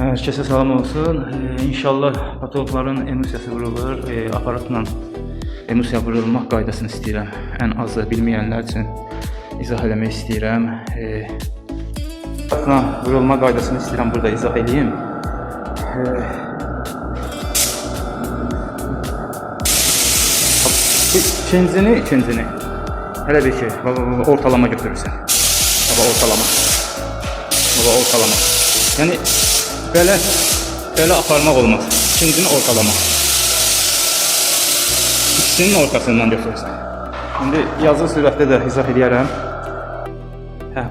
Herkese salam olsun. İnşallah patologların emulsiyası vurulur. Aparatla emulsiya vurulmaq qaydasını istəyirəm. Ən azı bilməyənlər üçün izah eləmək istəyirəm. Aparatla vurulma qaydasını istəyirəm burada izah edeyim. İkincini hələ bir ki, ortalama götürürsən. Ortalama. Yəni belə aparmaq olmaz. İkincini ortalama. İkisinin ortasından götürürsən. Şimdi yazılı sürətdə də izah edərəm.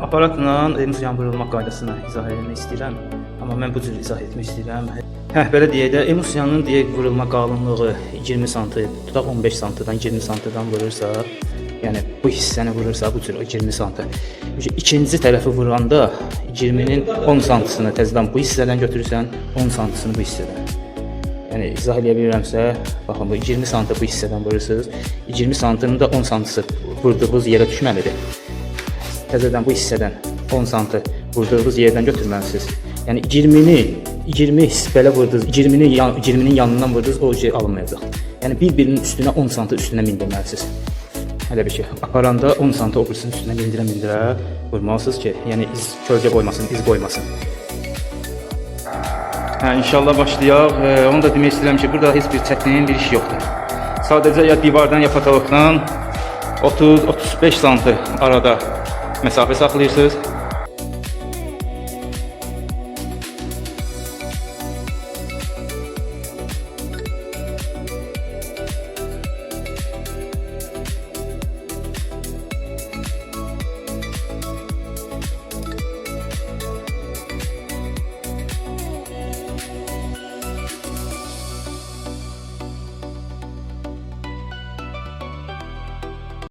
Aparatla emulsiyanın vurulmaq qaydasını izah etmək istəyirəm. Amma mən bu cür izah etmək istəyirəm. Belə deyək də, emulsiyanın vurulma qalınlığı 20 sm, tutaq 15 sm-dan 20 sm-dan vurursa, yəni bu hissəni vurursa bu cür 20 sm. İkinci tərəfi vuranda 20-nin 10 sm-sını təzədən bu hissədən götürürsən, 10 sm-sını bu hissədən. Yəni izah edə bilirəmsə, baxın bu 20 sm bu hissədən vurursunuz, 20 sm-ın da 10 sm-sı vurduğunuz yerə düşməlidir. Təzədən bu hissədən 10 sm vurduğunuz yerdən götürməlisiniz. Yəni 20 belə vurdunuz, 20-nin yanından vurdunuz, o şey alınmayacaq. Yəni bir-birinin üstünə 10 sm üstünə mindirməlisiniz. Hələ bir şey, aparanda 10 sm o birisinin üstünə mindirə vurmalısınız ki, yəni kölgə qoymasın, iz qoymasın. İnşallah başlayaq. Onu da demək istəyirəm ki, burada heç bir çətinliyin bir iş yoxdur. Sadəcə ya divardan ya patologdan 30-35 sm arada məsafə saxlayırsınız.